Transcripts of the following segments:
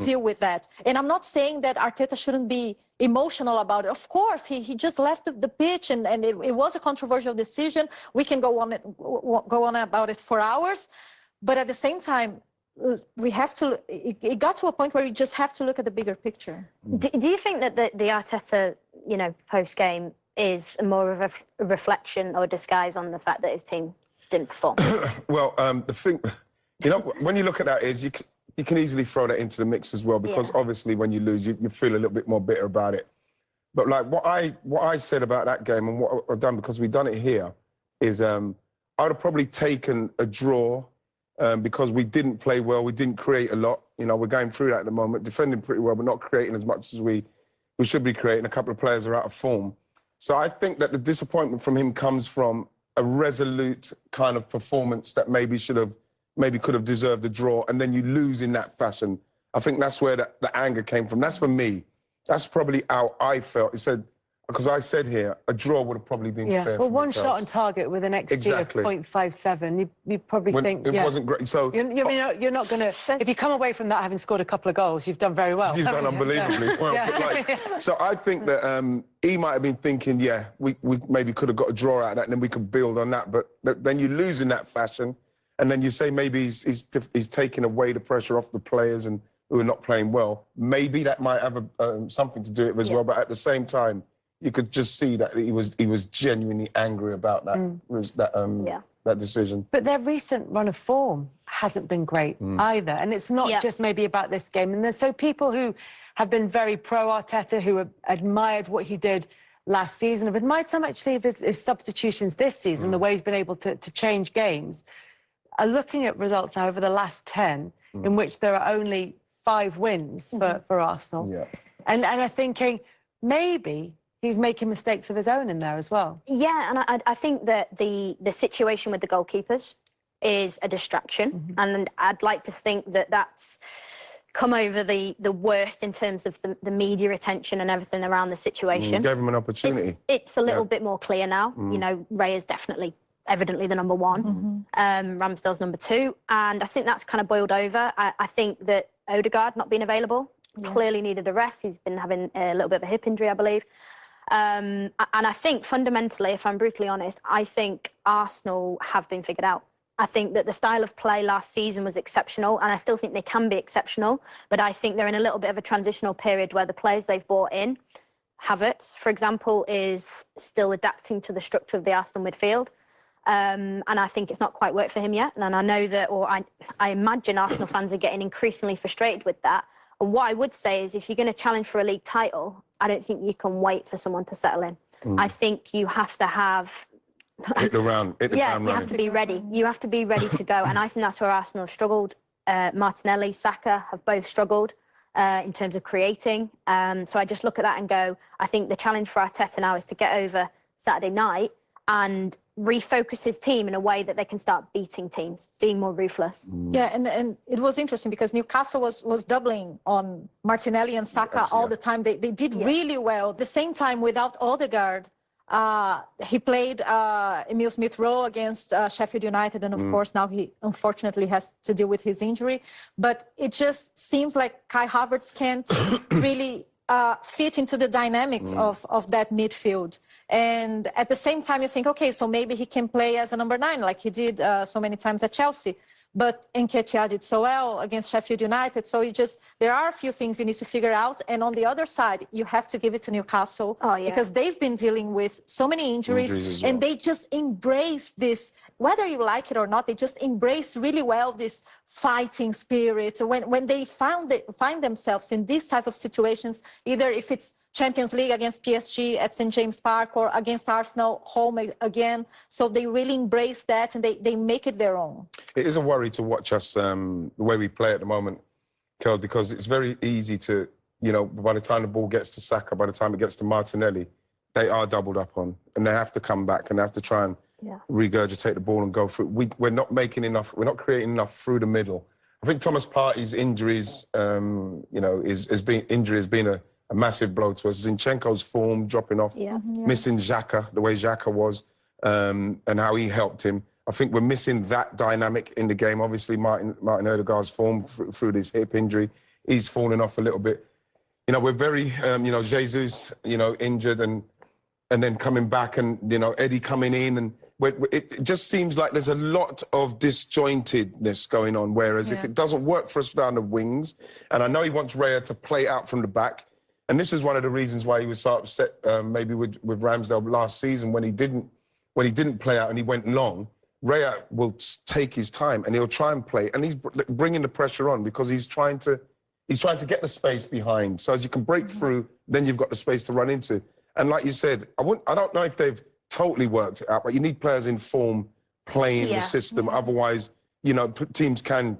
deal with that. And I'm not saying that Arteta shouldn't be emotional about it. Of course, he just left the pitch, and it was a controversial decision. We can go on about it for hours. But at the same time, we have to, it got to a point where you just have to look at the bigger picture. Do you think that the Arteta, you know, post-game is more of a reflection or disguise on the fact that his team didn't perform? Well, the thing, you know, when you look at that is you can easily throw that into the mix as well, because obviously when you lose, you feel a little bit more bitter about it. But like what I said about that game and what I've done, because we've done it here, is I would have probably taken a draw because we didn't play well, we didn't create a lot. You know, we're going through that at the moment, defending pretty well, but not creating as much as we should be creating. A couple of players are out of form. So I think that the disappointment from him comes from a resolute kind of performance that maybe could have deserved a draw, and then you lose in that fashion. I think that's where the anger came from. That's for me. That's probably how I felt. He said, because I said here, a draw would have probably been fair. Well, one shot on target with an XG of 0.57, you probably think, it wasn't great. So you're not going to. If you come away from that having scored a couple of goals, you've done very well. You've done unbelievably well. But so I think that he might have been thinking, we maybe could have got a draw out of that, and then we could build on that. But then you lose in that fashion, and then you say maybe he's taking away the pressure off the players and who are not playing well. Maybe that might have something to do with it as well. But at the same time, you could just see that he was genuinely angry about that that decision. But their recent run of form hasn't been great either, and it's not just maybe about this game. And there's so people who have been very pro Arteta, who have admired what he did last season, have admired some actually of his substitutions this season, the way he's been able to change games, are looking at results now over the last 10, in which there are only 5 wins for Arsenal, and are thinking maybe he's making mistakes of his own in there as well. Yeah, and I think that the situation with the goalkeepers is a distraction, and I'd like to think that that's come over the worst in terms of the media attention and everything around the situation. Gave him an opportunity. It's a little bit more clear now. You know, Ray is evidently the number 1, Ramsdale's number 2, and I think that's kind of boiled over. I think that Odegaard not being available clearly needed a rest. He's been having a little bit of a hip injury, I believe. And I think fundamentally, if I'm brutally honest, I think Arsenal have been figured out. I think that the style of play last season was exceptional, and I still think they can be exceptional, but I think they're in a little bit of a transitional period where the players they've brought in, Havertz, for example, is still adapting to the structure of the Arsenal midfield. And I think it's not quite worked for him yet. And I know that, or I imagine Arsenal fans are getting increasingly frustrated with that. And what I would say is if you're going to challenge for a league title, I don't think you can wait for someone to settle in. I think you have to have... hit the ground you have to be ready. You have to be ready to go. And I think that's where Arsenal have struggled. Martinelli, Saka have both struggled in terms of creating. So I just look at that and go, I think the challenge for Arteta now is to get over Saturday night and refocus his team in a way that they can start beating teams, being more ruthless. Yeah, and it was interesting because Newcastle was doubling on Martinelli and Saka all the time. They did really well. At the same time, without Odegaard, he played Emile Smith-Rowe against Sheffield United, and of course now he unfortunately has to deal with his injury. But it just seems like Kai Havertz can't really fit into the dynamics of that midfield. And at the same time, you think, okay, so maybe he can play as a number 9, like he did so many times at Chelsea. But Nketiah did so well against Sheffield United. So there are a few things you need to figure out. And on the other side, you have to give it to Newcastle because they've been dealing with so many injuries and they just embrace this, whether you like it or not, they just embrace really well this fighting spirit. When they find themselves in these type of situations, either if it's Champions League against PSG at St. James Park or against Arsenal home again. So they really embrace that and they make it their own. It is a worry to watch us, the way we play at the moment, Kels, because it's very easy to, you know, by the time the ball gets to Saka, by the time it gets to Martinelli, they are doubled up on and they have to come back and they have to try and regurgitate the ball and go through. We're not making enough, we're not creating enough through the middle. I think Thomas Partey's injuries, you know, injury has been a massive blow to us. Zinchenko's form dropping off, missing Xhaka, the way Xhaka was, and how he helped him. I think we're missing that dynamic in the game. Obviously, Martin Odegaard's form through this hip injury. he's fallen off a little bit. You know, we're very, you know, Jesus, you know, injured and then coming back, and, you know, Eddie coming in, and it just seems like there's a lot of disjointedness going on, whereas if it doesn't work for us down the wings, and I know he wants Raya to play out from the back, and this is one of the reasons why he was so upset maybe with Ramsdale last season when he didn't play out and he went long. Raya will take his time and he'll try and play, and he's bringing the pressure on because he's trying to get the space behind. So as you can break through, then you've got the space to run into. And like you said, I don't know if they've totally worked it out, but you need players in form playing the system. Otherwise, you know, teams can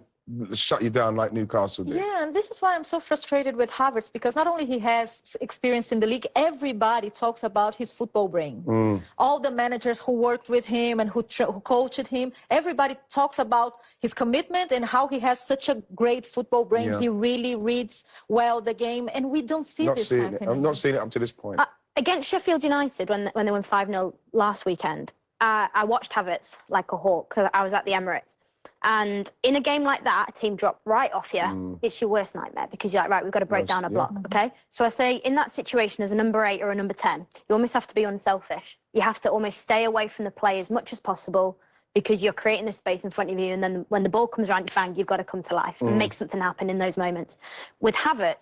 shut you down like Newcastle did. Yeah, and this is why I'm so frustrated with Havertz, because not only he has experience in the league, everybody talks about his football brain. All the managers who worked with him and who coached him, everybody talks about his commitment and how he has such a great football brain. He really reads well the game, and we don't see this happening. I'm not seeing it up to this point. Against Sheffield United, when they won 5-0 last weekend, I watched Havertz like a hawk because I was at the Emirates. And in a game like that, a team drop right off you, it's your worst nightmare, because you're like, right, we've got to break down a block, okay? So I say, in that situation, as a number 8 or a number 10, you almost have to be unselfish. You have to almost stay away from the play as much as possible, because you're creating this space in front of you, and then when the ball comes around, bang, you've got to come to life and make something happen in those moments. With Havertz,